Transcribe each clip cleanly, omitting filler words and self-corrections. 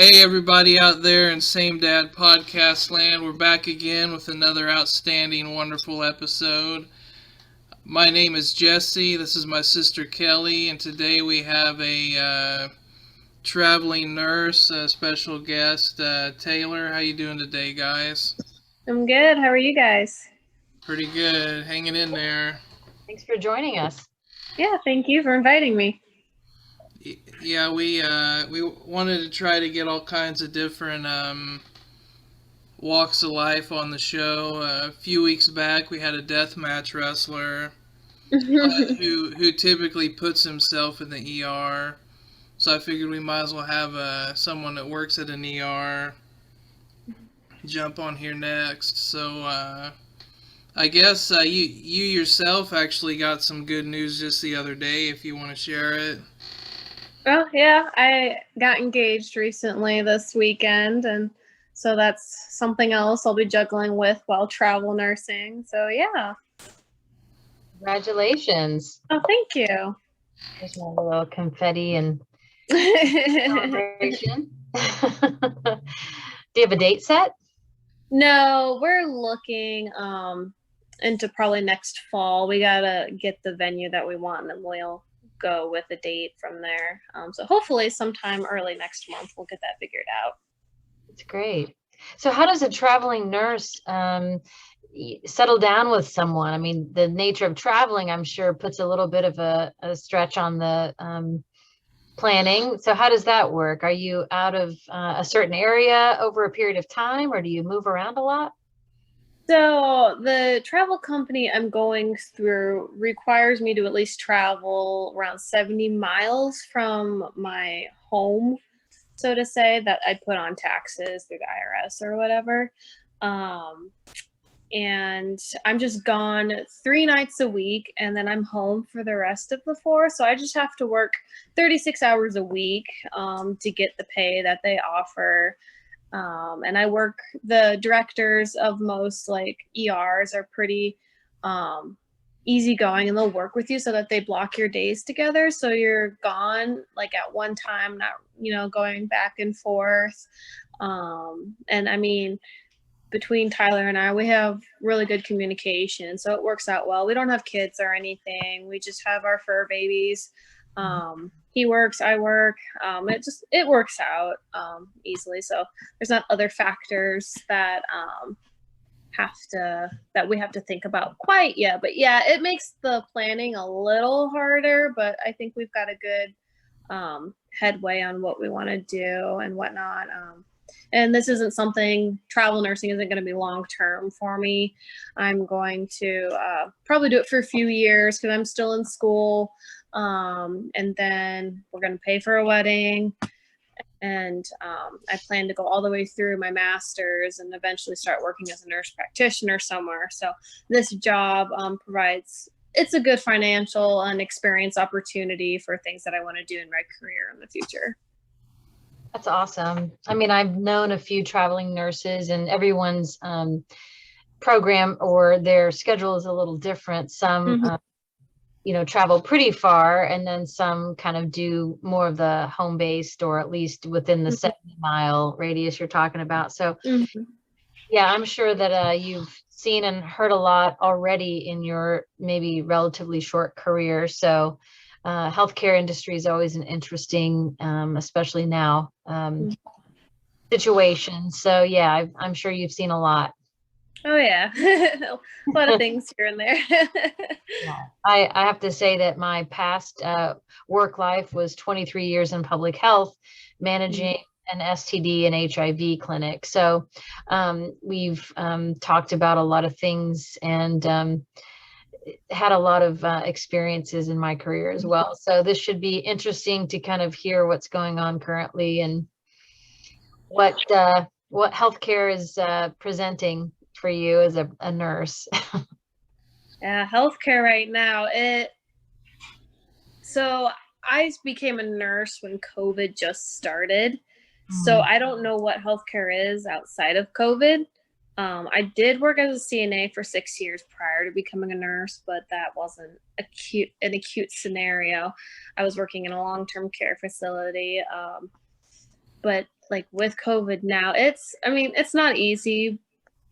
Hey everybody out there in Same Dad Podcast land, we're back again with another outstanding, wonderful episode. My name is Jesse, this is my sister Kellie, and today we have a traveling nurse, a special guest, Taylor. How you doing today, guys? I'm good. How are you guys? Pretty good, hanging in there. Thanks for joining us. Yeah, thank you for inviting me. Yeah, we wanted to try to get all kinds of different walks of life on the show. A few weeks back, we had a deathmatch wrestler who typically puts himself in the ER. So I figured we might as well have someone that works at an ER jump on here next. So I guess you yourself actually got some good news just the other day. If you want to share it. Well, yeah, I got engaged recently this weekend, and so that's something else I'll be juggling with while travel nursing. So yeah. Congratulations. Oh, thank you. There's my little confetti and celebration. Do you have a date set? No, we're looking into probably next fall. We gotta get the venue that we want, and then we'll go with a date from there. So hopefully sometime early next month we'll get that figured out. That's great. So how does a traveling nurse settle down with someone? I mean, the nature of traveling, I'm sure, puts a little bit of a stretch on the planning. So how does that work? Are you out of a certain area over a period of time, or do you move around a lot? So the travel company I'm going through requires me to at least travel around 70 miles from my home, so to say, that I put on taxes through the IRS or whatever. And I'm just gone 3 nights a week, and then I'm home for the rest of the 4. So I just have to work 36 hours a week to get the pay that they offer. And I work, the directors of most like ERs are pretty easygoing, and they'll work with you so that they block your days together. So you're gone like at one time, not, going back and forth. And I mean, between Tyler and I, we have really good communication. So it works out well. We don't have kids or anything. We just have our fur babies. He works, I work. It works out easily. So there's not other factors that we have to think about quite yet. But yeah, it makes the planning a little harder, but I think we've got a good headway on what we want to do and whatnot. And this isn't something, travel nursing isn't going to be long term for me. I'm going to probably do it for a few years because I'm still in school. And then we're going to pay for a wedding. And I plan to go all the way through my master's and eventually start working as a nurse practitioner somewhere. So this job provides, it's a good financial and experience opportunity for things that I want to do in my career in the future. That's awesome. I mean, I've known a few traveling nurses, and everyone's program or their schedule is a little different. Some, travel pretty far, and then some kind of do more of the home-based, or at least within the 70-mile radius you're talking about. So, yeah, I'm sure that you've seen and heard a lot already in your maybe relatively short career. So healthcare industry is always an interesting, especially now, situation. So yeah, I'm sure you've seen a lot. Oh yeah, a lot of things here and there. Yeah. I have to say that my past work life was 23 years in public health, managing an STD and HIV clinic. So we've talked about a lot of things, and had a lot of experiences in my career as well. So this should be interesting to kind of hear what's going on currently, and what healthcare is presenting for you as a nurse. Yeah, healthcare right now. So I became a nurse when COVID just started. So I don't know what healthcare is outside of COVID. I did work as a CNA for 6 years prior to becoming a nurse, but that wasn't an acute scenario. I was working in a long-term care facility. But like with COVID now, it's not easy,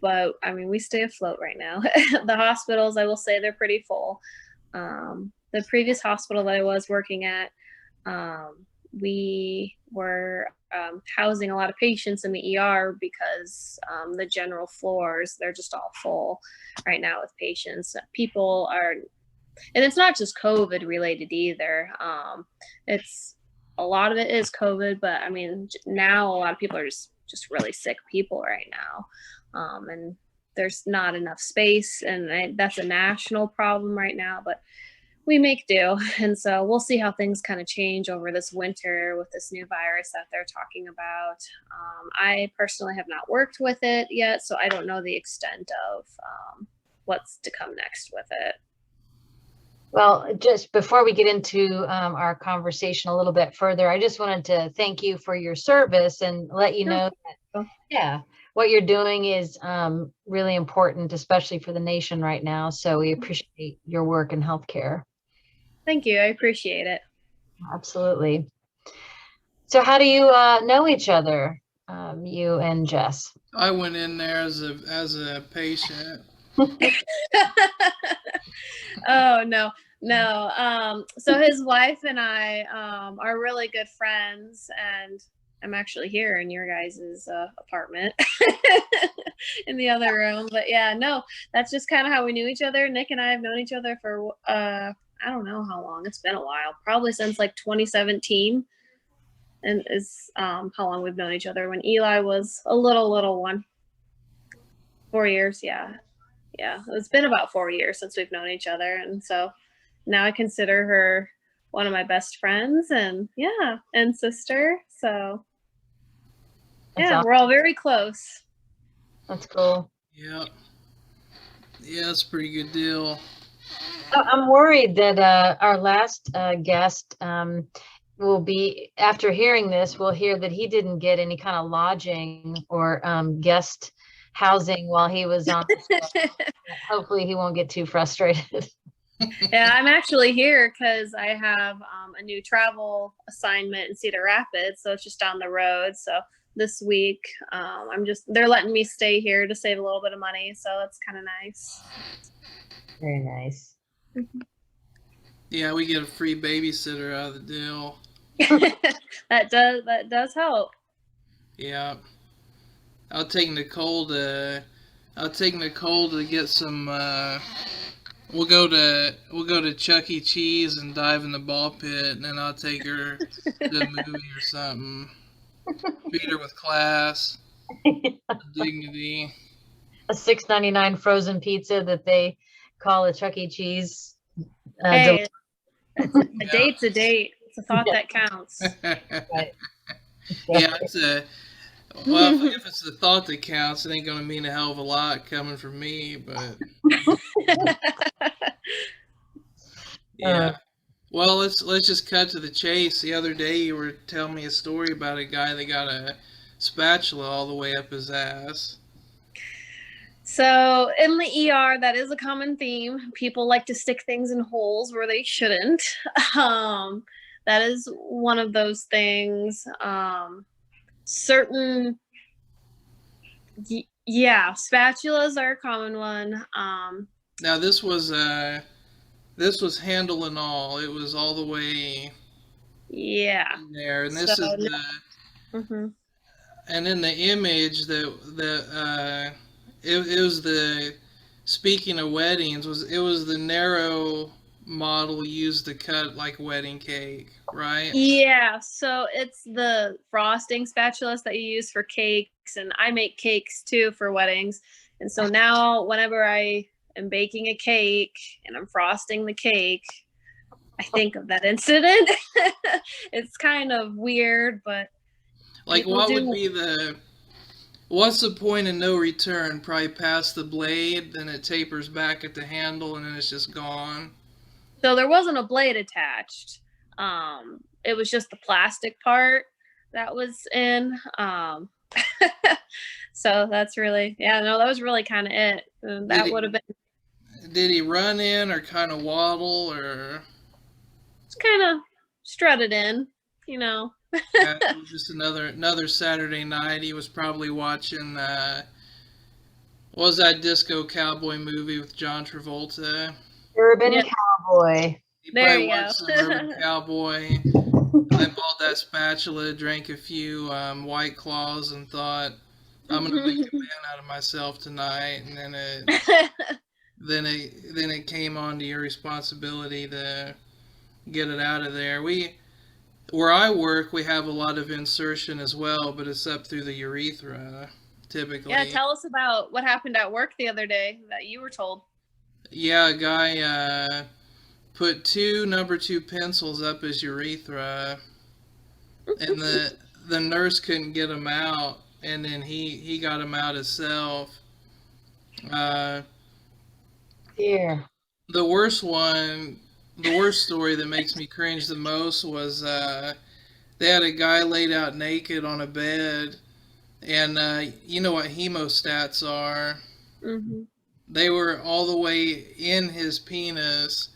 but we stay afloat right now. The hospitals, I will say, they're pretty full. The previous hospital that I was working at, we were housing a lot of patients in the ER because the general floors, they're just all full right now with patients. People are, and it's not just COVID related either. It's a lot of it is COVID, but now a lot of people are just really sick people right now. And there's not enough space, and that's a national problem right now, but we make do. And so we'll see how things kind of change over this winter with this new virus that they're talking about. I personally have not worked with it yet, so I don't know the extent of what's to come next with it. Well, just before we get into our conversation a little bit further, I just wanted to thank you for your service and let you know that, what you're doing is really important, especially for the nation right now. So we appreciate your work in healthcare. Thank you. I appreciate it. Absolutely. So how do you know each other, you and Jess? I went in there as a patient. Oh, no. So his wife and I are really good friends, and I'm actually here in your guys' apartment in the other room. But yeah, no, that's just kind of how we knew each other. Nick and I have known each other for I don't know how long. It's been a while, probably since like 2017, and is how long we've known each other. When Eli was a little one. 4 years, yeah. It's been about 4 years since we've known each other, and so now I consider her one of my best friends, and sister. So That's awesome. We're all very close. That's cool. Yeah, it's a pretty good deal. I'm worried that our last guest will be, after hearing this, we'll hear that he didn't get any kind of lodging or guest housing while he was on. Hopefully he won't get too frustrated. Yeah, I'm actually here because I have a new travel assignment in Cedar Rapids, so it's just down the road. So this week, they're letting me stay here to save a little bit of money, so that's kind of nice. Very nice. Yeah, we get a free babysitter out of the deal. That does help. Yeah, I'll take Nicole to get some. We'll go to Chuck E. Cheese and dive in the ball pit, and then I'll take her to a movie or something. Feed her with class, dignity. A $6.99 frozen pizza that they call a Chuck E. Cheese. Hey, a date's a date. It's a thought that counts. Right. Yeah, if it's the thought that counts, it ain't gonna mean a hell of a lot coming from me, but yeah. Well, let's just cut to the chase. The other day you were telling me a story about a guy that got a spatula all the way up his ass. So in the ER, that is a common theme. People like to stick things in holes where they shouldn't. That is one of those things. Spatulas are a common one. Now this was handle and all. It was all the way in there, and this is the and in the image that it was the, speaking of weddings, it was the narrow model used to cut like wedding cake, right? Yeah, so it's the frosting spatulas that you use for cakes, and I make cakes too for weddings. And so now whenever I am baking a cake and I'm frosting the cake, I think of that incident. It's kind of weird, but like what's the point of no return? Probably past the blade, then it tapers back at the handle, and then it's just gone. So there wasn't a blade attached. It was just the plastic part that was in. So that's really, that was really kind of it. That would have been. Did he run in or kind of waddle or? Just kind of strutted in. you know. Yeah, it was just another Saturday night. He was probably watching what was that disco cowboy movie with John Travolta? Urban Yeah. Cowboy. He There probably you watched go. some Urban Cowboy. I bought that spatula, drank a few White Claws, and thought, I'm gonna make a man out of myself tonight. And then it came on to your responsibility to get it out of there. Where I work, we have a lot of insertion as well, but it's up through the urethra, typically. Yeah, tell us about what happened at work the other day that you were told. Yeah, a guy put two number 2 pencils up his urethra, and the nurse couldn't get him out, and then he got him out himself. Dear. The worst story that makes me cringe the most was they had a guy laid out naked on a bed, and you know what hemostats are. Mm-hmm. They were all the way in his penis,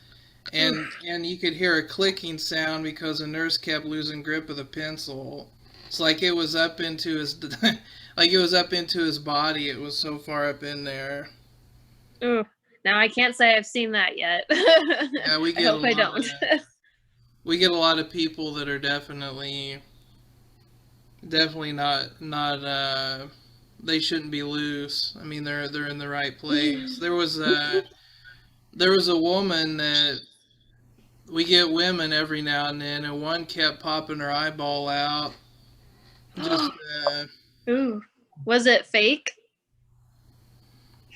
and you could hear a clicking sound because the nurse kept losing grip of the pencil. It's like it was up into his body. It was so far up in there. Ooh. Now I can't say I've seen that yet. Yeah, we get I hope I don't. We get a lot of people that are definitely not they shouldn't be loose. I mean, they're in the right place. There was a woman that we get women every now and then, and one kept popping her eyeball out. Just Ooh, was it fake?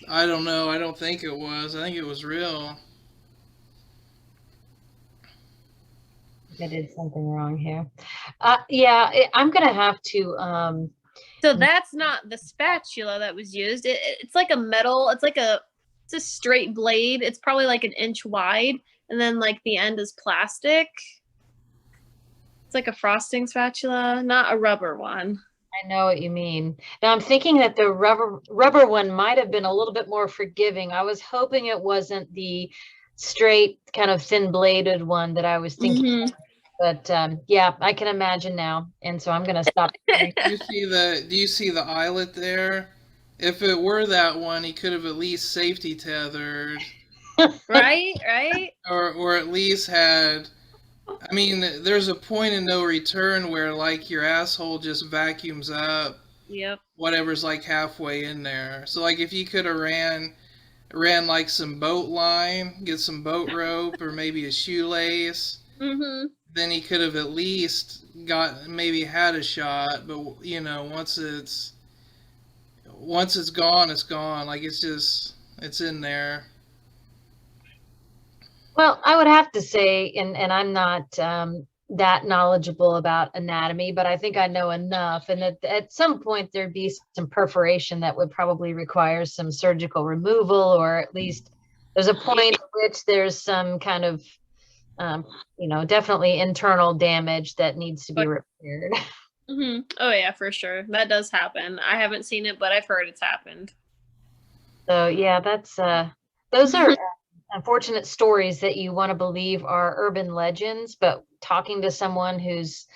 I don't know. I don't think it was. I think it was real. I did something wrong here. Yeah, I'm gonna have to. So that's not the spatula that was used. It's like a metal. It's a straight blade. It's probably like an inch wide, and then like the end is plastic. It's like a frosting spatula, not a rubber one. I know what you mean. Now I'm thinking that the rubber one might have been a little bit more forgiving. I was hoping it wasn't the straight kind of thin bladed one that I was thinking. Mm-hmm. But yeah, I can imagine now, and so I'm gonna stop. Do you see the eyelet there? If it were that one, he could have at least safety tethered. Right. Or at least had. I mean, there's a point in no return where like your asshole just vacuums up. Yep. Whatever's like halfway in there. So like if you could have ran like some boat line, get some boat rope or maybe a shoelace. Mm-hmm. Then he could have at least maybe had a shot, but you know, once it's gone, it's gone. Like it's in there. Well, I would have to say, and I'm not that knowledgeable about anatomy, but I think I know enough. And at some point there'd be some perforation that would probably require some surgical removal, or at least there's a point at which there's some kind of definitely internal damage that needs to be repaired. Mm-hmm. Oh yeah, for sure. That does happen. I haven't seen it, but I've heard it's happened. So yeah, those are unfortunate stories that you want to believe are urban legends, but talking to someone who's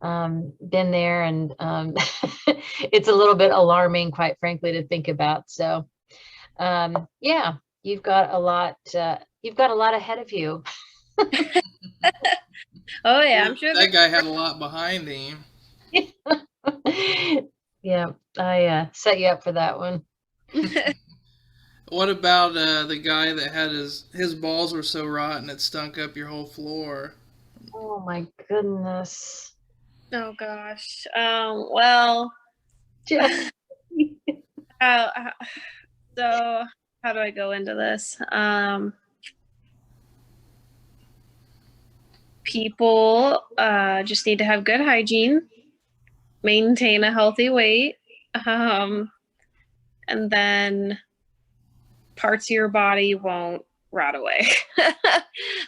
been there, and it's a little bit alarming, quite frankly, to think about. So yeah, you've got a lot ahead of you. Oh yeah, I'm sure that guy had a lot behind him. Yeah, I set you up for that one. What about the guy that had his balls were so rotten it stunk up your whole floor? Oh my goodness. Oh gosh. Well. So how do I go into this? People just need to have good hygiene, maintain a healthy weight, and then parts of your body won't rot away.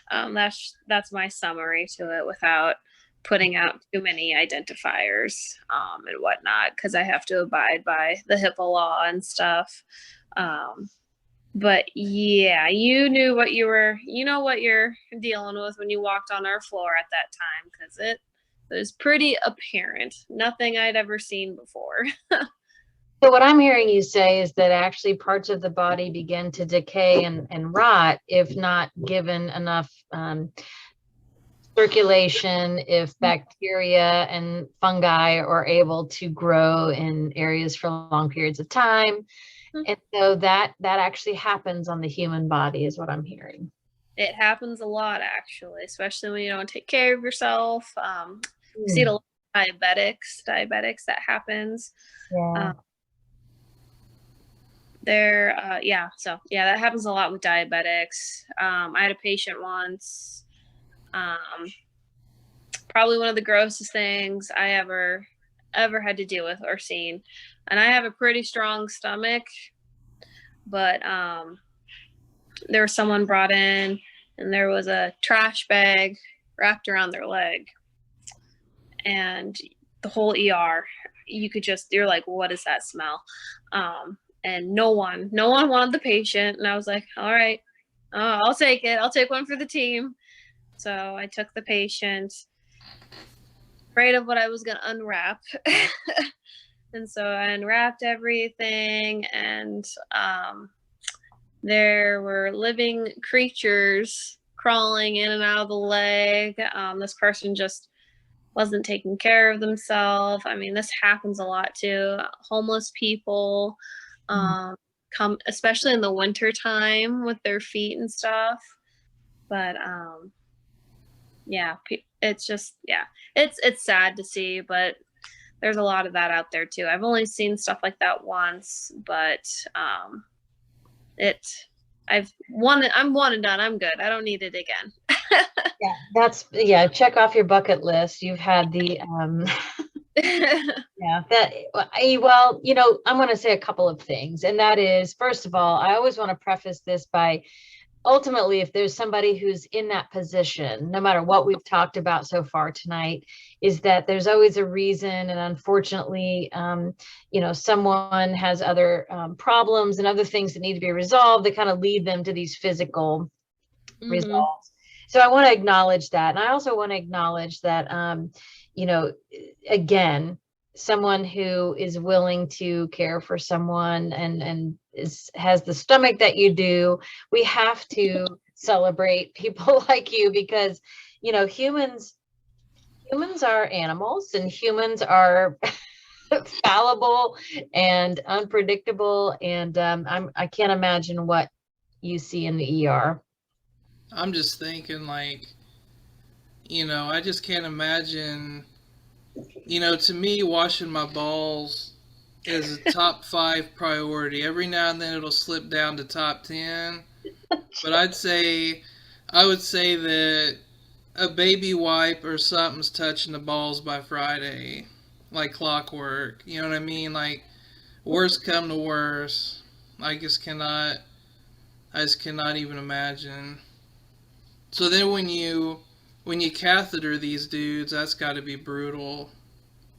That's my summary to it, without putting out too many identifiers and whatnot, because I have to abide by the HIPAA law and stuff. But yeah, you know what you're dealing with when you walked on our floor at that time, because It was pretty apparent. Nothing I'd ever seen before. So what I'm hearing you say is that actually parts of the body begin to decay and rot if not given enough circulation, if bacteria and fungi are able to grow in areas for long periods of time. And so that actually happens on the human body is what I'm hearing. It happens a lot, actually, especially when you don't take care of yourself. We see it a lot of diabetics that happens. Yeah. That happens a lot with diabetics. I had a patient once, probably one of the grossest things I ever had to deal with or seen. And I have a pretty strong stomach, but there was someone brought in and there was a trash bag wrapped around their leg, and the whole ER, you're like, what is that smell? And no one wanted the patient. And I was like, all right, I'll take it. I'll take one for the team. So I took the patient, afraid of what I was going to unwrap. And so I unwrapped everything, and there were living creatures crawling in and out of the leg. This person just wasn't taking care of themselves. I mean, this happens a lot too. Homeless people come, especially in the winter time, with their feet and stuff. But it's just, it's sad to see, but there's a lot of that out there too. I've only seen stuff like that once, but I'm one and done. I'm good. I don't need it again. Check off your bucket list. You've had the I'm going to say a couple of things, and that is, first of all, I always want to preface this by, ultimately, if there's somebody who's in that position, no matter what we've talked about so far tonight, is that there's always a reason. And unfortunately, someone has other problems and other things that need to be resolved that kind of lead them to these physical results. So I want to acknowledge that. And I also want to acknowledge that, again, someone who is willing to care for someone and has the stomach that you do, we have to celebrate people like you, because humans are animals, and humans are fallible and unpredictable, and I can't imagine what you see in the ER. I'm just thinking, I just can't imagine. To me, washing my balls is a top 5 priority. Every now and then it'll slip down to top 10. But I would say that a baby wipe or something's touching the balls by Friday, like clockwork. You know what I mean? Like, worst come to worst, I just cannot even imagine. So then when you catheter these dudes, that's got to be brutal.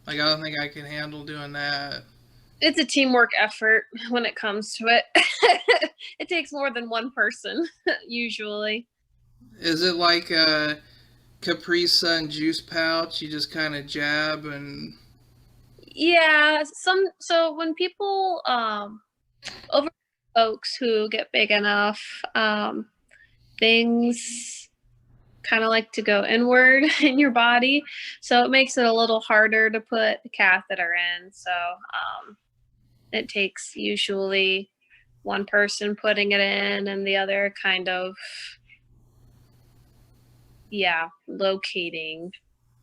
I don't think I can handle doing that. It's a teamwork effort when it comes to it. It takes more than one person, usually. Is it like a Capri Sun juice pouch? You just kind of jab and... Yeah, so when people, over folks who get big enough, things kind of like to go inward in your body, so it makes it a little harder to put the catheter in. So it takes usually one person putting it in and the other kind of locating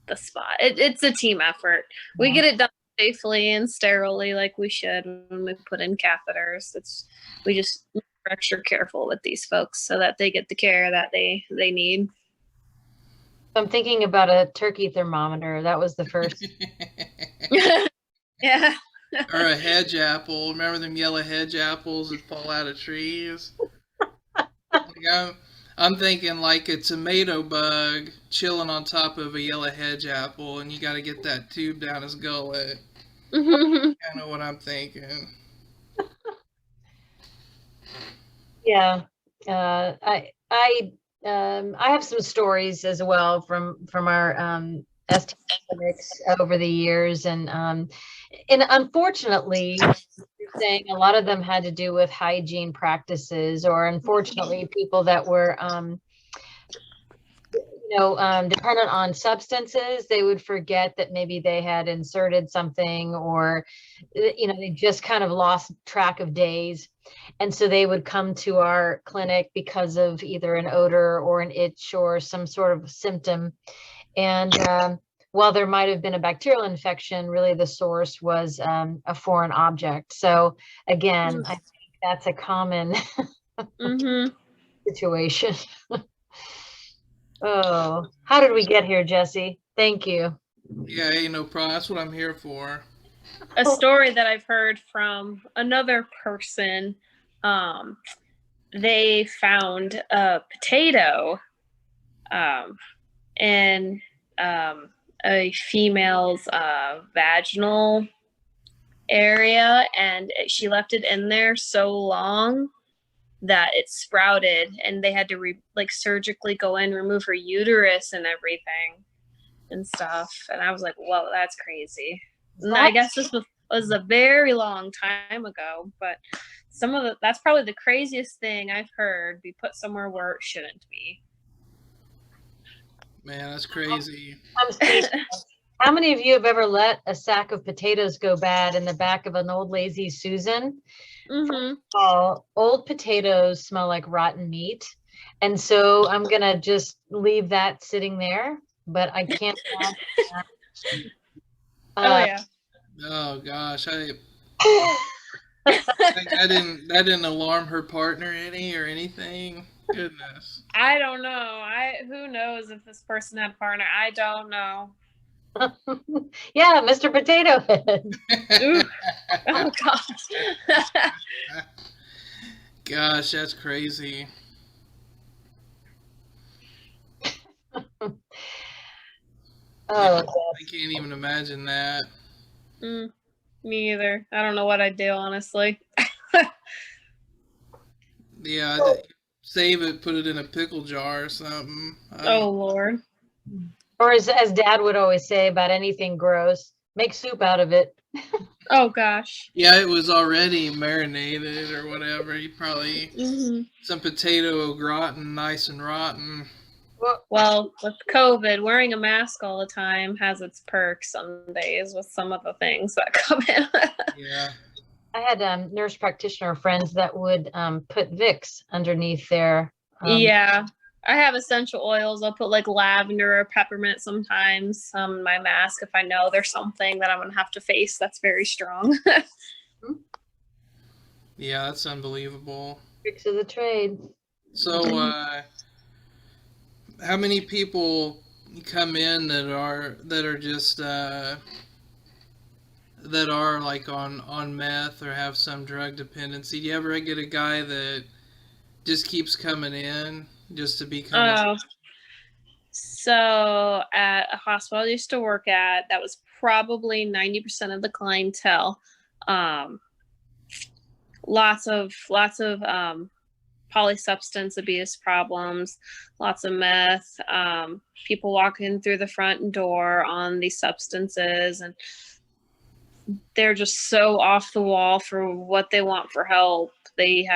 the spot. It's a team effort. We get it done safely and sterilely, like we should when we put in catheters. We just are extra careful with these folks so that they get the care that they need. I'm thinking about a turkey thermometer. That was the first. Yeah. Or a hedge apple. Remember them yellow hedge apples that fall out of trees? I'm thinking like a tomato bug chilling on top of a yellow hedge apple, and you got to get that tube down his gullet. Kind of what I'm thinking. Yeah. I have some stories as well from our STD clinics over the years, and unfortunately, you're saying a lot of them had to do with hygiene practices, or unfortunately, people that were dependent on substances, they would forget that maybe they had inserted something, or, they just kind of lost track of days. And so they would come to our clinic because of either an odor or an itch or some sort of symptom. And while there might have been a bacterial infection, really the source was a foreign object. So again, I think that's a common situation. Oh, how did we get here, Jesse? Thank you. Yeah, hey, no problem. That's what I'm here for. A story that I've heard from another person, they found a potato in a female's vaginal area, and she left it in there so long that it sprouted, and they had to surgically go in, remove her uterus and everything and stuff. And I was like, whoa, that's crazy. And I guess this was a very long time ago, but that's probably the craziest thing I've heard be put somewhere where it shouldn't be. Man, that's crazy. How many of you have ever let a sack of potatoes go bad in the back of an old Lazy Susan? Old potatoes smell like rotten meat. And so I'm going to just leave that sitting there, but I can't. Yeah. Oh gosh, that didn't alarm her partner any or anything. Goodness. I don't know. Who knows if this person had a partner? I don't know. Yeah, Mr. Potato Head. Oh gosh. Gosh, that's crazy. I can't even imagine that. Me either. I don't know what I'd do, honestly. Yeah, save it, put it in a pickle jar or something. Oh Lord. Or as Dad would always say about anything gross, make soup out of it. Oh gosh. Yeah, it was already marinated or whatever. You probably some potato au gratin, nice and rotten. Well, with COVID, wearing a mask all the time has its perks some days with some of the things that come in. Yeah. I had nurse practitioner friends that would put Vicks underneath their. Yeah. I have essential oils. I'll put lavender or peppermint sometimes on my mask if I know there's something that I'm going to have to face that's very strong. Yeah, that's unbelievable. Tricks of the trade. So, how many people come in that are just that are on meth or have some drug dependency? Do you ever get a guy that just keeps coming in just to become? So at a hospital I used to work at, that was probably 90% of the clientele. Lots of polysubstance abuse problems, lots of meth, people walking through the front door on these substances, and they're just so off the wall for what they want for help. They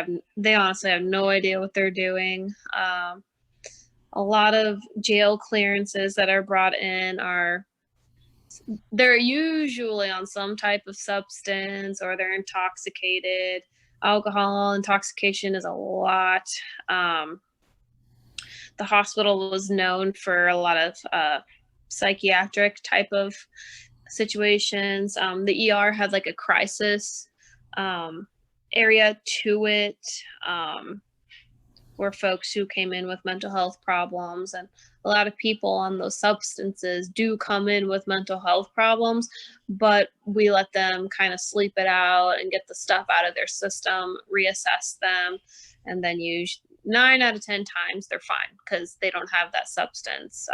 honestly have no idea what they're doing. A lot of jail clearances that are brought in they're usually on some type of substance, or they're intoxicated. Alcohol intoxication is a lot. The hospital was known for a lot of psychiatric type of situations. The ER had a crisis area to it, where folks who came in with mental health problems, and a lot of people on those substances do come in with mental health problems, but we let them kind of sleep it out and get the stuff out of their system, reassess them, and then 9 out of 10 times they're fine because they don't have that substance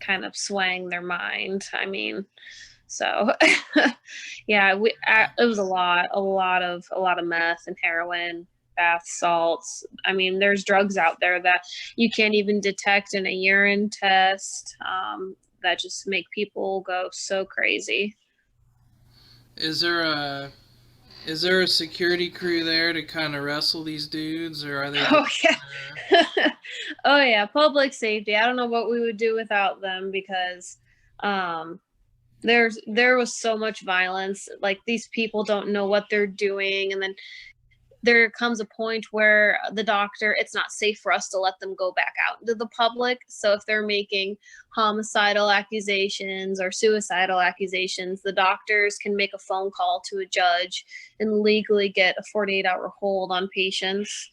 kind of swaying their mind. I mean, so yeah, it was a lot of meth and heroin, bath salts. I mean, there's drugs out there that you can't even detect in a urine test, that just make people go so crazy. Is there a security crew there to kind of wrestle these dudes, or are they just, Oh yeah. Oh yeah, public safety. I don't know what we would do without them, because there was so much violence. Like, these people don't know what they're doing, and then there comes a point where the doctor, it's not safe for us to let them go back out into the public. So if they're making homicidal accusations or suicidal accusations, the doctors can make a phone call to a judge and legally get a 48-hour hold on patients,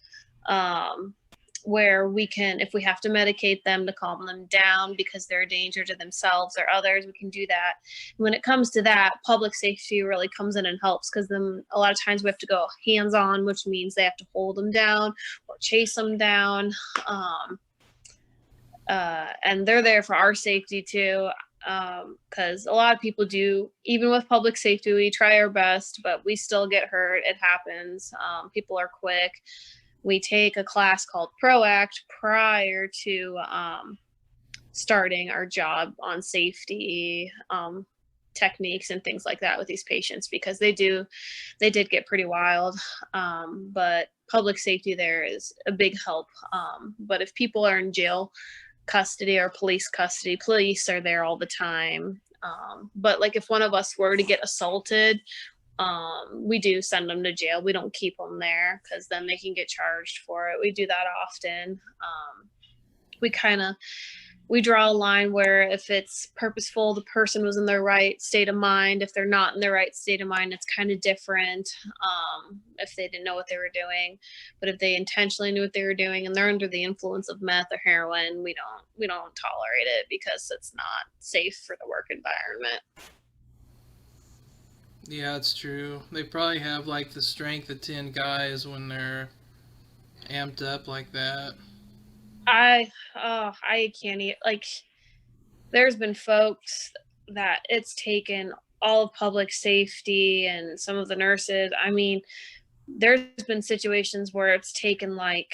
where we can, if we have to medicate them to calm them down because they're a danger to themselves or others, we can do that. When it comes to that, public safety really comes in and helps, because then a lot of times we have to go hands-on, which means they have to hold them down or chase them down. And they're there for our safety too, because a lot of people do, even with public safety, we try our best, but we still get hurt. It happens. People are quick. We take a class called ProAct prior to starting our job on safety techniques and things like that with these patients, because they did get pretty wild. But public safety there is a big help. But if people are in jail custody or police custody, police are there all the time. But like, if one of us were to get assaulted, we do send them to jail. We don't keep them there, because then they can get charged for it. We do that often. We draw a line where if it's purposeful, the person was in their right state of mind. If they're not in their right state of mind, it's kind of different. If they didn't know what they were doing, but if they intentionally knew what they were doing and they're under the influence of meth or heroin, we don't tolerate it, because it's not safe for the work environment. Yeah, it's true. They probably have like the strength of 10 guys when they're amped up like that. I can't eat. Like, there's been folks that it's taken all of public safety and some of the nurses. I mean, there's been situations where it's taken like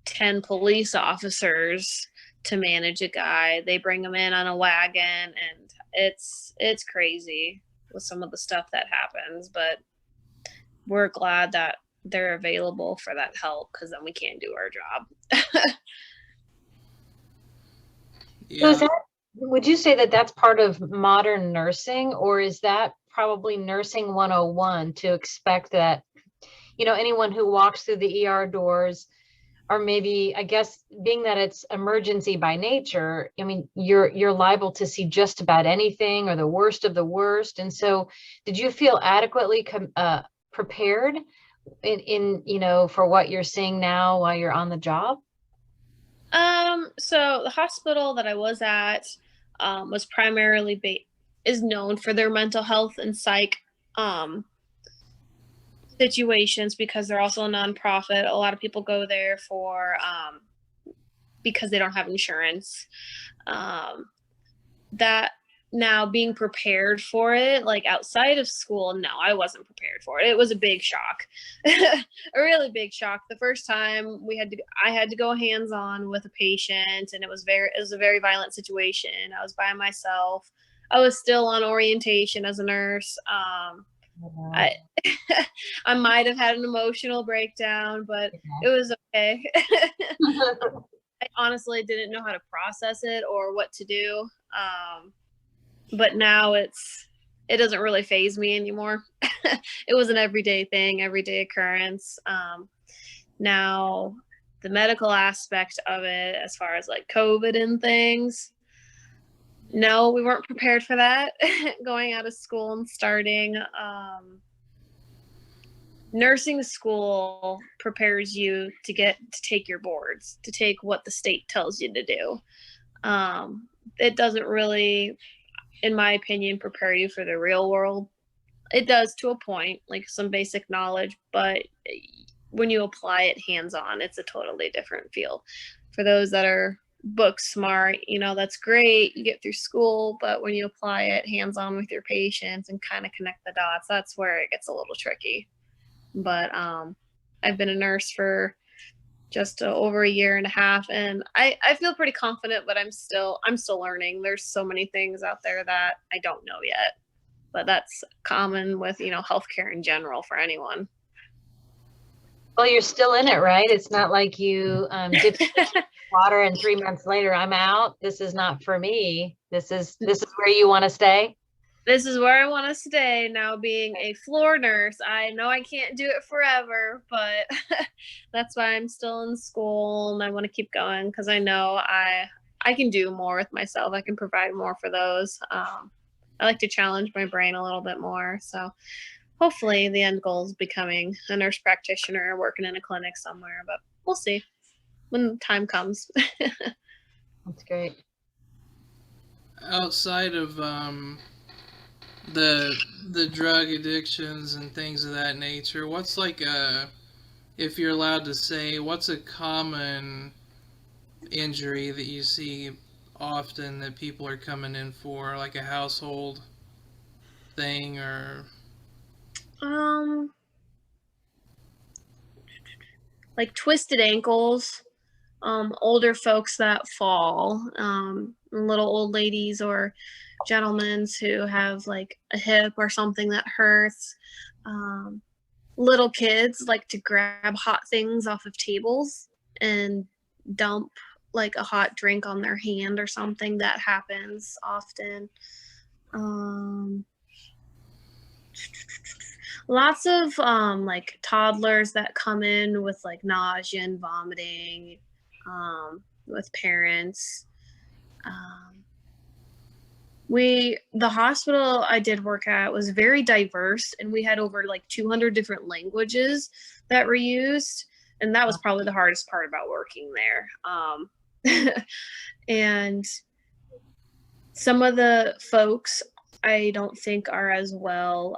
10 police officers to manage a guy. They bring him in on a wagon, and it's crazy with some of the stuff that happens, but we're glad that they're available for that help, because then we can't do our job. Yeah. So would you say that that's part of modern nursing, or is that probably nursing 101 to expect that, anyone who walks through the ER doors, or maybe, I guess, being that it's emergency by nature, I mean, you're liable to see just about anything, or the worst of the worst. And so did you feel adequately prepared in for what you're seeing now while you're on the job? So the hospital that I was at was primarily is known for their mental health and psych situations, because they're also a nonprofit. A lot of people go there for because they don't have insurance. That now, being prepared for it, like outside of school, no, I wasn't prepared for it. It was a big shock, a really big shock. The first time I had to go hands-on with a patient, and it was a very violent situation. I was by myself. I was still on orientation as a nurse. I might have had an emotional breakdown, but it was okay. I honestly didn't know how to process it or what to do. But now it doesn't really faze me anymore. It was an everyday thing, everyday occurrence. Now the medical aspect of it, as far as like COVID and things, no, we weren't prepared for that. Going out of school and starting. Nursing school prepares you to take your boards, to take what the state tells you to do. It doesn't really, in my opinion, prepare you for the real world. It does to a point, like some basic knowledge, but when you apply it hands-on, it's a totally different feel. For those that are book smart, that's great, you get through school, but when you apply it hands-on with your patients and kind of connect the dots, that's where it gets a little tricky. But I've been a nurse for just over a year and a half, and I feel pretty confident, but I'm still learning. There's so many things out there that I don't know yet, but that's common with, you know, healthcare in general for anyone. Well, you're still in it, right? It's not like you dip water and 3 months later I'm out. This is not for me. This is where you want to stay. This is where I want to stay now. Being a floor nurse, I know I can't do it forever, but that's why I'm still in school, and I want to keep going because I know I can do more with myself. I can provide more for those. I like to challenge my brain a little bit more. So hopefully the end goal is becoming a nurse practitioner, working in a clinic somewhere, but we'll see when the time comes. That's great. Outside of the drug addictions and things of that nature, what's like if you're allowed to say, what's a common injury that you see often that people are coming in for, like a household thing? Or like twisted ankles, older folks that fall, little old ladies or gentlemen who have like a hip or something that hurts. Little kids like to grab hot things off of tables and dump like a hot drink on their hand or something. That happens often. Lots of like toddlers that come in with like nausea and vomiting, with parents. The hospital I did work at was very diverse, and we had over like 200 different languages that were used, and that was probably the hardest part about working there. And some of the folks I don't think are as well,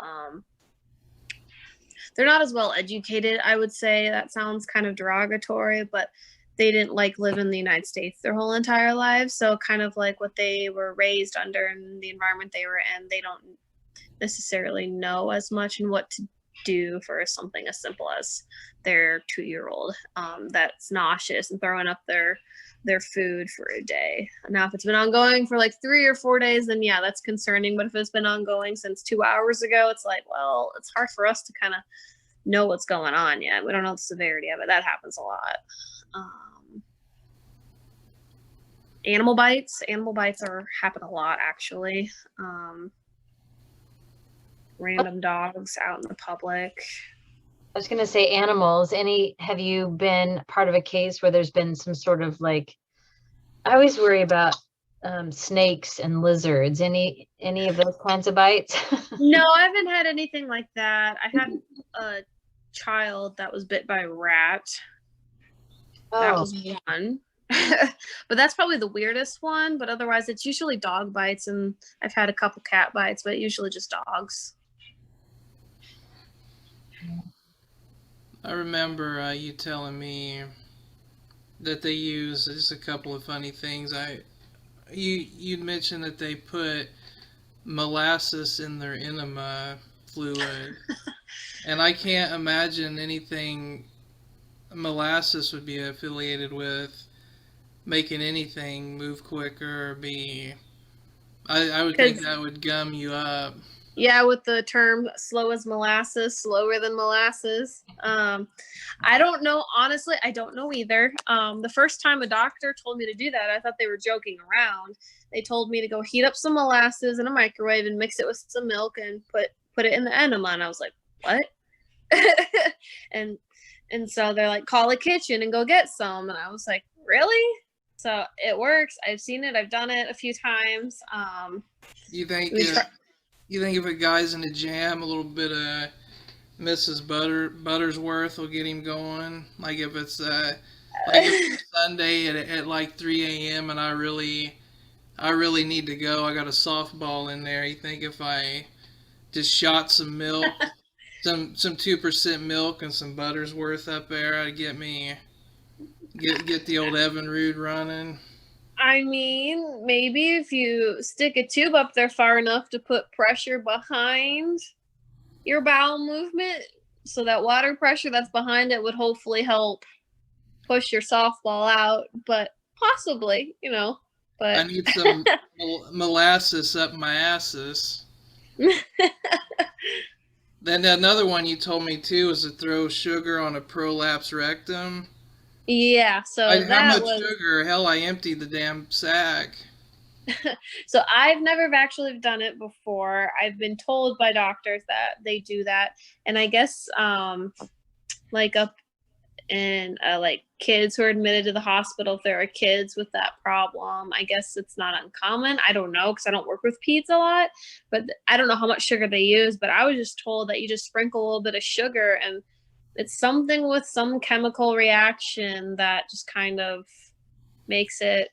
they're not as well educated, I would say. That sounds kind of derogatory, but they didn't like live in the United States their whole entire lives. So kind of like what they were raised under and the environment they were in, they don't necessarily know as much and what to do for something as simple as their 2-year-old that's nauseous and throwing up their food for a day. Now, if it's been ongoing for like 3 or 4 days, then yeah, that's concerning. But if it's been ongoing since 2 hours ago, it's like, well, it's hard for us to kind of know what's going on yet. We don't know the severity of it. That happens a lot. Animal bites happen a lot, actually. Random dogs out in the public. I was going to say animals. Have you been part of a case where there's been some sort of like, I always worry about snakes and lizards. Any of those kinds of bites? No, I haven't had anything like that. I had a child that was bit by a rat. That was one. But that's probably the weirdest one. But otherwise, it's usually dog bites, and I've had a couple cat bites, but usually just dogs. I remember you telling me that they use just a couple of funny things. You'd mentioned that they put molasses in their enema fluid, and I can't imagine anything molasses would be affiliated with making anything move quicker or be. I would think that would gum you up. Yeah, with the term slow as molasses, slower than molasses. I don't know. Honestly, I don't know either. The first time a doctor told me to do that, I thought they were joking around. They told me to go heat up some molasses in a microwave and mix it with some milk and put it in the enema. And I was like, what? And so they're like, call a kitchen and go get some. And I was like, really? So it works. I've seen it. I've done it a few times. You think if a guy's in a jam, a little bit of Mrs. Buttersworth will get him going? Like if it's Sunday at like 3 a.m. and I really need to go, I got a softball in there. You think if I just shot some milk, some 2% milk and some Buttersworth up there, I'd get the old Evan Rood running? I mean, maybe if you stick a tube up there far enough to put pressure behind your bowel movement, so that water pressure that's behind it would hopefully help. push your softball out, but possibly, but I need some molasses up my asses. Then another one you told me too was to throw sugar on a prolapse rectum. Yeah, so How much was sugar? Hell, I emptied the damn sack. So I've never actually done it before. I've been told by doctors that they do that, and I guess like up in like kids who are admitted to the hospital, if there are kids with that problem, I guess it's not uncommon. I don't know because I don't work with peds a lot, but I don't know how much sugar they use. But I was just told that you just sprinkle a little bit of sugar, and it's something with some chemical reaction that just kind of makes it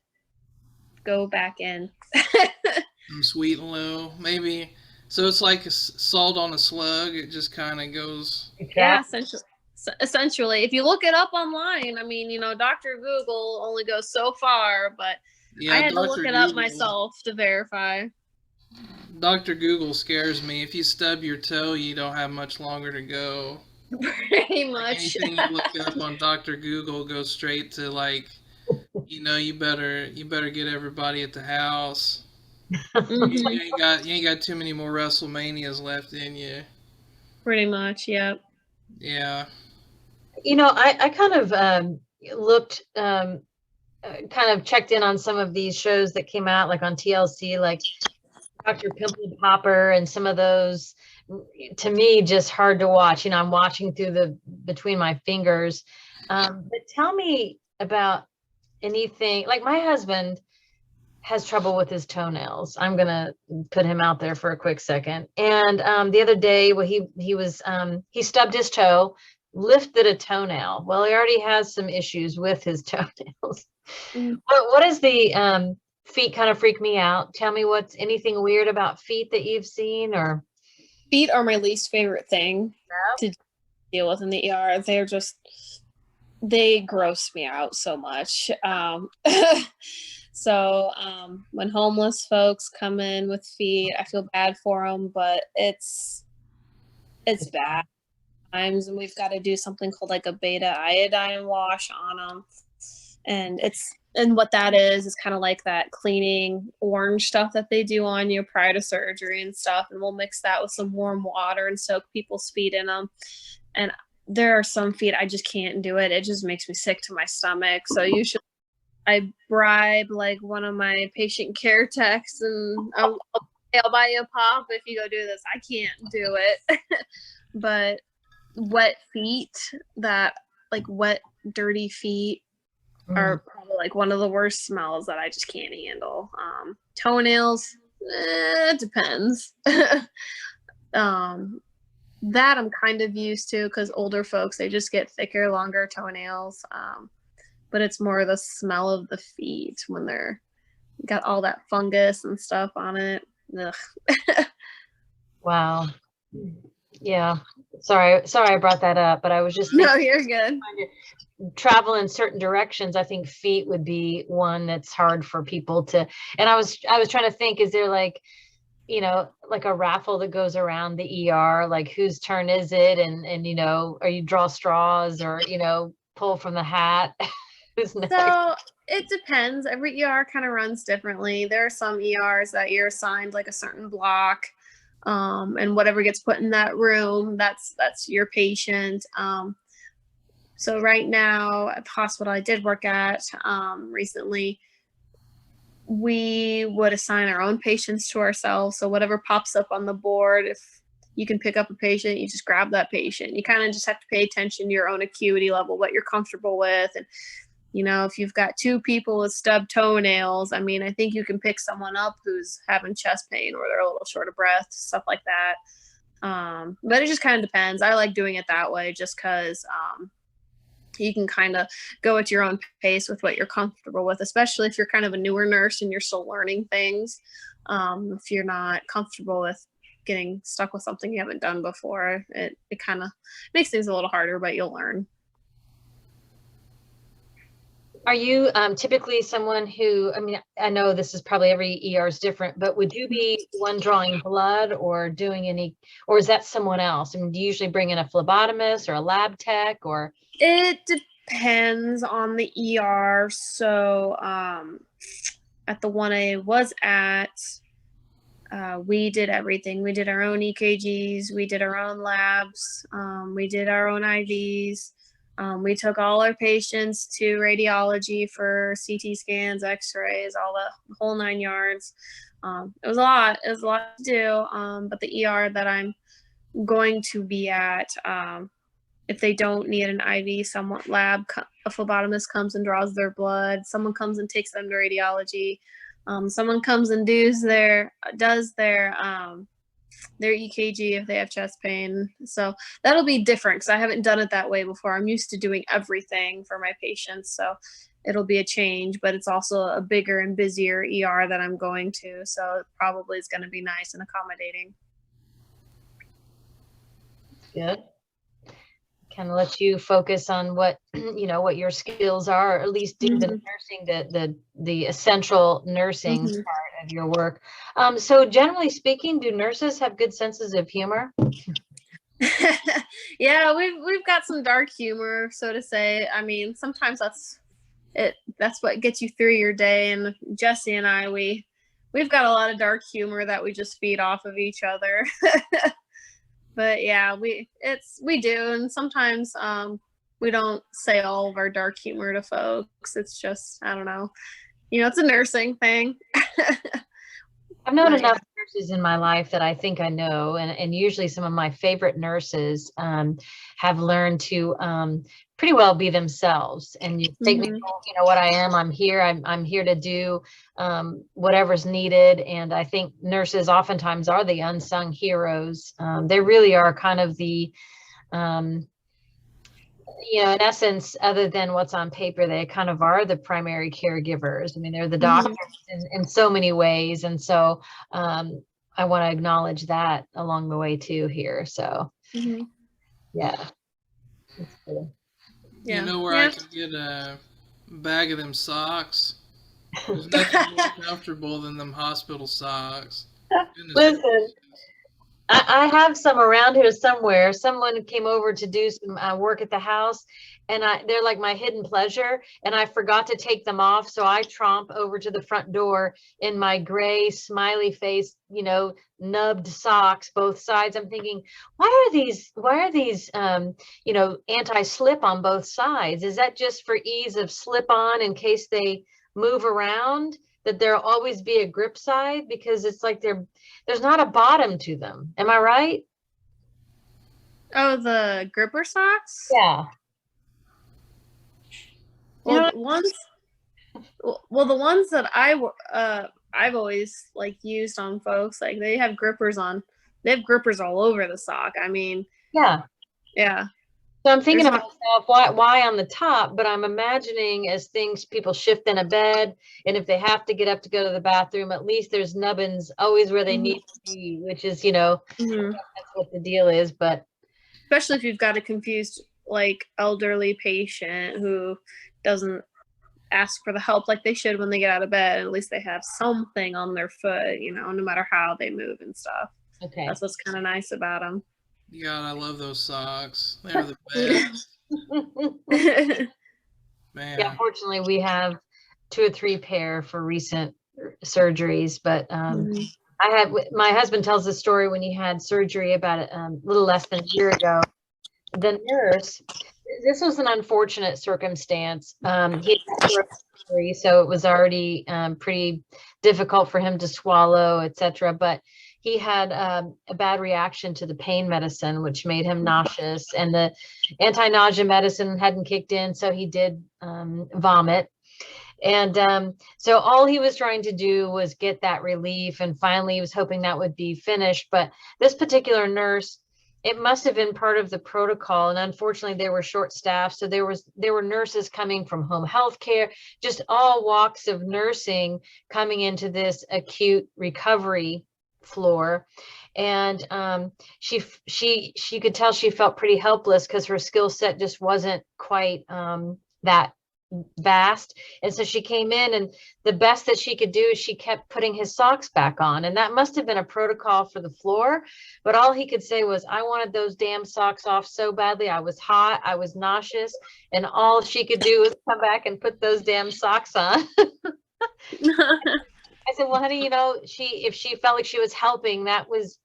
go back in. Sweet and low, maybe. So it's like salt on a slug. It just kind of goes. Yeah, essentially. If you look it up online, I mean, Dr. Google only goes so far, but yeah, I had to look it up myself to verify. Dr. Google scares me. If you stub your toe, you don't have much longer to go. Pretty much. Anything you look up on Dr. Google goes straight to like, you better get everybody at the house. You ain't got too many more WrestleManias left in you. Pretty much, yep. Yeah. I kind of looked, kind of checked in on some of these shows that came out, like on TLC, like Dr. Pimple Popper and some of those, to me, just hard to watch. I'm watching through between my fingers. But tell me about anything, like my husband has trouble with his toenails. I'm going to put him out there for a quick second. And the other day, he stubbed his toe, lifted a toenail. Well, he already has some issues with his toenails. What is the feet kind of freak me out? Tell me what's anything weird about feet that you've seen, or feet are my least favorite thing to deal with in the ER. They gross me out so much. So when homeless folks come in with feet, I feel bad for them, but it's bad times, and we've got to do something called like a beta iodine wash on them, and what that is kind of like that cleaning orange stuff that they do on you prior to surgery and stuff, and we'll mix that with some warm water and soak people's feet in them. And there are some feet I just can't do it. It just makes me sick to my stomach. So usually I bribe like one of my patient care techs, and I'll buy you a pop if you go do this. I can't do it. But wet feet, wet, dirty feet are probably like one of the worst smells that I just can't handle. Toenails, it depends. That I'm kind of used to because older folks, they just get thicker, longer toenails. But it's more the smell of the feet when they're got all that fungus and stuff on it. Ugh. Wow. Yeah. Sorry I brought that up, but I was just no, you're good. Travel in certain directions. I think feet would be one that's hard for people to. And I was trying to think, is there like a raffle that goes around the ER, like whose turn is it, and or you draw straws, or pull from the hat. Who's next? So it depends. Every ER kind of runs differently. There are some ERs that you're assigned like a certain block, and whatever gets put in that room, that's your patient. So right now at the hospital I did work at recently, we would assign our own patients to ourselves. So whatever pops up on the board, if you can pick up a patient, you just grab that patient. You kind of just have to pay attention to your own acuity level, what you're comfortable with. And if you've got two people with stubbed toenails, I mean, I think you can pick someone up who's having chest pain or they're a little short of breath, stuff like that. But it just kind of depends. I like doing it that way just because you can kind of go at your own pace with what you're comfortable with, especially if you're kind of a newer nurse and you're still learning things. If you're not comfortable with getting stuck with something you haven't done before, it kind of makes things a little harder, but you'll learn. Are you typically someone who, I know this is probably every ER is different, but would you be one drawing blood or doing or is that someone else? Do you usually bring in a phlebotomist or a lab tech, or? It depends on the ER. So at the one I was at, we did everything. We did our own EKGs, we did our own labs, we did our own IVs. We took all our patients to radiology for CT scans, x-rays, all the whole 9 yards. It was a lot. It was a lot to do. But the ER that I'm going to be at, if they don't need an IV, a phlebotomist comes and draws their blood. Someone comes and takes them to radiology. Someone comes and does their EKG if they have chest pain. So that'll be different because I haven't done it that way before. I'm used to doing everything for my patients, so it'll be a change, but it's also a bigger and busier ER that I'm going to, so it probably is going to be nice and accommodating. Good. Kind of let you focus on what what your skills are, or at least do the nursing, the essential nursing part of your work. So generally speaking, do nurses have good senses of humor? Yeah, we've got some dark humor, so to say. I mean, sometimes that's what gets you through your day. And Jesse and I, we've got a lot of dark humor that we just feed off of each other. But yeah, we do, and sometimes we don't say all of our dark humor to folks. It's just, I don't know, it's a nursing thing. I've known enough nurses in my life that I think I know, and usually some of my favorite nurses have learned to pretty well be themselves. And you take me, what I am. I'm here. I'm here to do whatever's needed. And I think nurses oftentimes are the unsung heroes. They really are kind of the in essence, other than what's on paper, they kind of are the primary caregivers. I mean, they're the doctors in so many ways. And so I want to acknowledge that along the way too here. So yeah. That's cool. Yeah. You know where I can get a bag of them socks? There's nothing more comfortable than them hospital socks. Listen. I have some around here somewhere. Someone came over to do some work at the house, and they're like my hidden pleasure, and I forgot to take them off. So I tromp over to the front door in my gray smiley face, nubbed socks, both sides. I'm thinking, why are these anti-slip on both sides? Is that just for ease of slip on in case they move around? That there'll always be a grip side, because it's like there's not a bottom to them. Am I right? Oh, the gripper socks? Yeah. Well, the ones that I've always used on folks, they have grippers all over the sock. I mean, yeah. So I'm thinking to myself, why on the top? But I'm imagining as people shift in a bed, and if they have to get up to go to the bathroom, at least there's nubbins always where they need to be, which is, that's what the deal is. But especially if you've got a confused, elderly patient who doesn't ask for the help like they should when they get out of bed, at least they have something on their foot, no matter how they move and stuff. Okay. That's what's kind of nice about them. God, I love those socks. They're the best. Man. Yeah, fortunately, we have 2 or 3 pair for recent surgeries, but my husband tells the story when he had surgery about a little less than a year ago. The nurse, this was an unfortunate circumstance. He had surgery, so it was already pretty difficult for him to swallow, etc. But he had a bad reaction to the pain medicine, which made him nauseous, and the anti-nausea medicine hadn't kicked in, so he did vomit. And so all he was trying to do was get that relief, and finally he was hoping that would be finished. But this particular nurse, it must have been part of the protocol, and unfortunately they were short-staffed, so there were nurses coming from home health care, just all walks of nursing coming into this acute recovery floor. And she could tell she felt pretty helpless because her skill set just wasn't quite that vast. And so she came in, and the best that she could do is she kept putting his socks back on. And that must have been a protocol for the floor. But all he could say was, I wanted those damn socks off so badly. I was hot. I was nauseous. And all she could do was come back and put those damn socks on. I said, well, honey, if she felt like she was helping, that was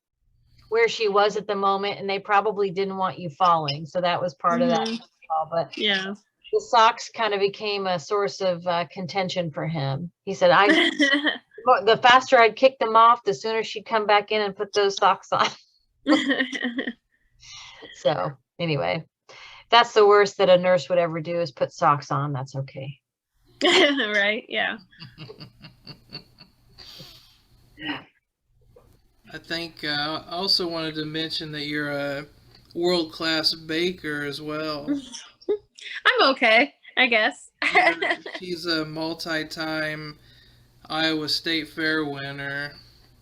where she was at the moment. And they probably didn't want you falling. So that was part of that protocol. But yeah. The socks kind of became a source of contention for him. He said, the faster I'd kick them off, the sooner she'd come back in and put those socks on. So anyway, that's the worst that a nurse would ever do, is put socks on. That's okay. Right. Yeah. I think I also wanted to mention that you're a world-class baker as well. I'm okay, I guess. She's a multi-time Iowa State Fair winner.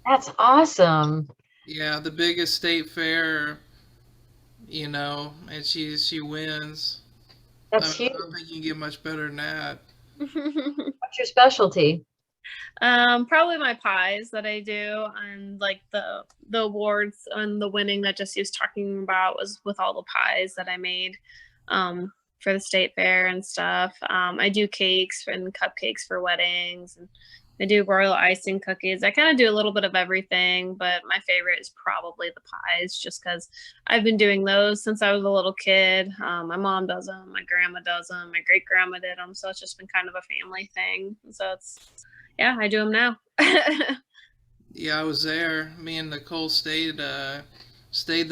That's awesome. Yeah, the biggest state fair, and she wins. That's huge. I don't think you can get much better than that. What's your specialty? Probably my pies that I do, and like the awards and the winning that Jesse was talking about was with all the pies that I made for the state fair and stuff. I do cakes and cupcakes for weddings, and I do royal icing cookies. I kind of do a little bit of everything, but my favorite is probably the pies, just because I've been doing those since I was a little kid. My mom does them, my grandma does them, my great grandma did them, so it's just been kind of a family thing. So yeah, I do them now. Yeah, I was there. Me and Nicole stayed the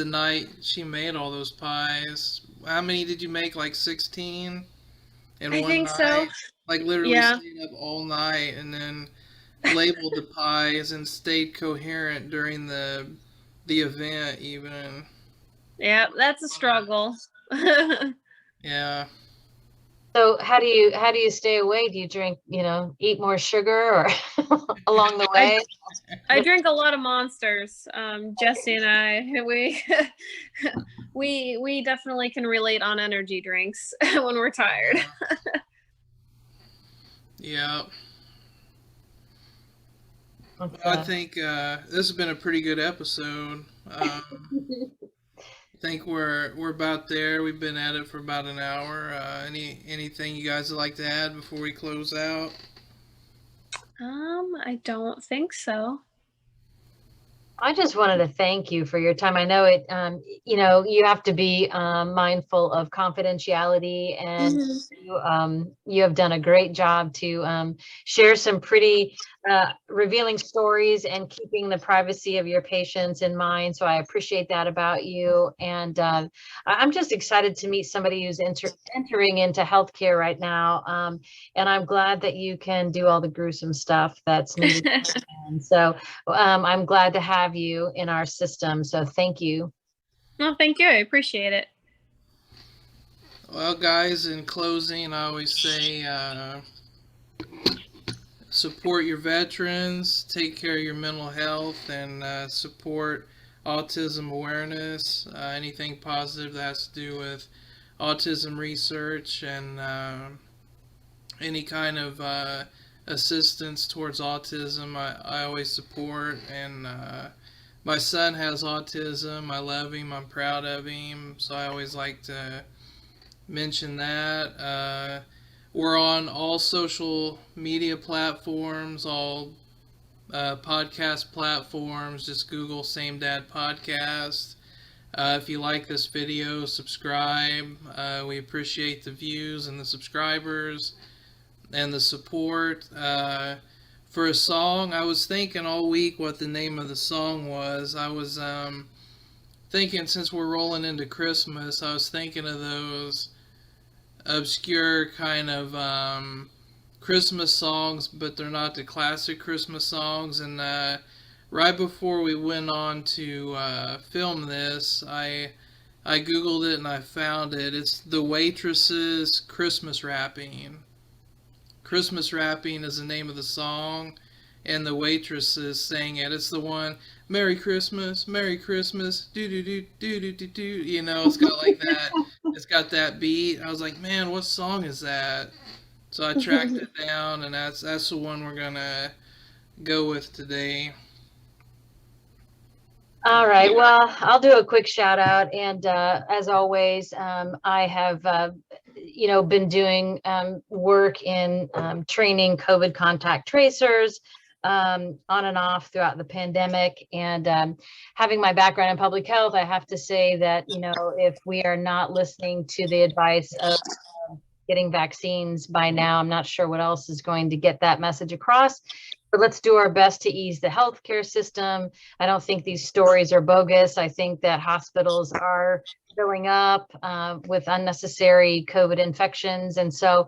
night. She made all those pies. How many did you make? Like 16 in one night? I think so. Like literally stayed up all night and then labeled the pies and stayed coherent during the event even. Yeah, that's a struggle. Yeah. So how do you stay away? Do you drink, eat more sugar or along the way? I drink a lot of Monsters. Jesse and I, we definitely can relate on energy drinks when we're tired. Yeah. I think this has been a pretty good episode. I think we're about there. We've been at it for about an hour. Anything you guys would like to add before we close out? I don't think so. I just wanted to thank you for your time. I know it, you have to be mindful of confidentiality, and you have done a great job to share some pretty revealing stories and keeping the privacy of your patients in mind. So I appreciate that about you. And I'm just excited to meet somebody who's entering into healthcare right now. And I'm glad that you can do all the gruesome stuff that's needed. And so I'm glad to have you in our system. So thank you. Well, thank you. I appreciate it. Well, guys, in closing, I always say support your veterans, take care of your mental health, and support autism awareness. Anything positive that has to do with autism research and any kind of assistance towards autism, I always support. And my son has autism. I love him. I'm proud of him. So I always like to mention that. We're on all social media platforms, all podcast platforms. Just Google SameDadPodcast. If you like this video, subscribe. We appreciate the views and the subscribers and the support. For a song, I was thinking all week what the name of the song was. I was thinking, since we're rolling into Christmas, I was thinking of those obscure kind of Christmas songs, but they're not the classic Christmas songs. And right before we went on to film this, I Googled it and I found it. It's The Waitresses' Christmas Wrapping. Christmas Wrapping is the name of the song, and the Waitresses sang it. It's the one, Merry Christmas, do do do do do do do. It's got like that. It's got that beat. I was like, man, what song is that? So I tracked it down, and that's the one we're gonna go with today. All right. Well, I'll do a quick shout out. And as always, I have, been doing work in training COVID contact tracers on and off throughout the pandemic. And having my background in public health, I have to say that, if we are not listening to the advice of getting vaccines by now, I'm not sure what else is going to get that message across. But let's do our best to ease the healthcare system. I don't think these stories are bogus. I think that hospitals are filling up with unnecessary COVID infections. And so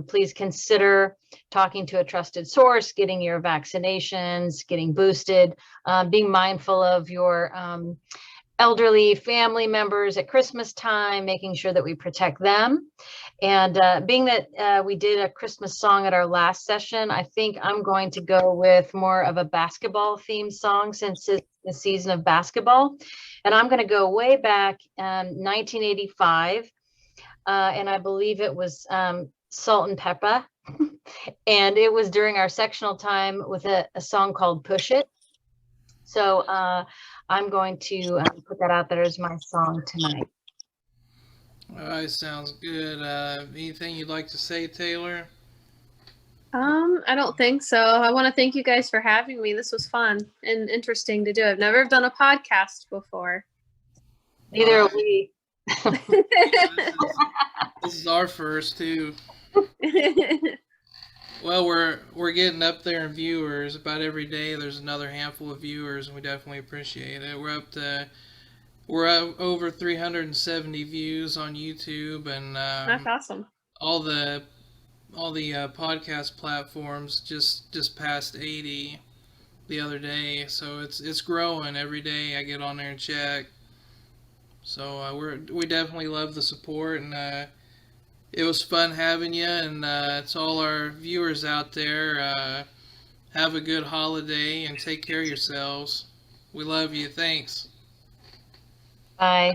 please consider talking to a trusted source, getting your vaccinations, getting boosted, being mindful of your elderly family members at Christmas time, making sure that we protect them. And being that we did a Christmas song at our last session, I think I'm going to go with more of a basketball themed song since it's the season of basketball. And I'm going to go way back 1985. And I believe it was Salt and Pepper. And it was during our sectional time with a song called Push It. So I'm going to put that out there as my song tonight. All right, sounds good. Anything you'd like to say, Taylor? I don't think so. I want to thank you guys for having me. This was fun and interesting to do. I've never done a podcast before. Neither are we. This is our first too. Well, we're getting up there in viewers. About every day there's another handful of viewers, and we definitely appreciate it. We're over 370 views on YouTube, and That's awesome. All the podcast platforms just passed 80 the other day, so it's growing every day. I get on there and check. So we definitely love the support, and it was fun having you. And to all our viewers out there, have a good holiday and take care of yourselves. We love you. Thanks. Bye.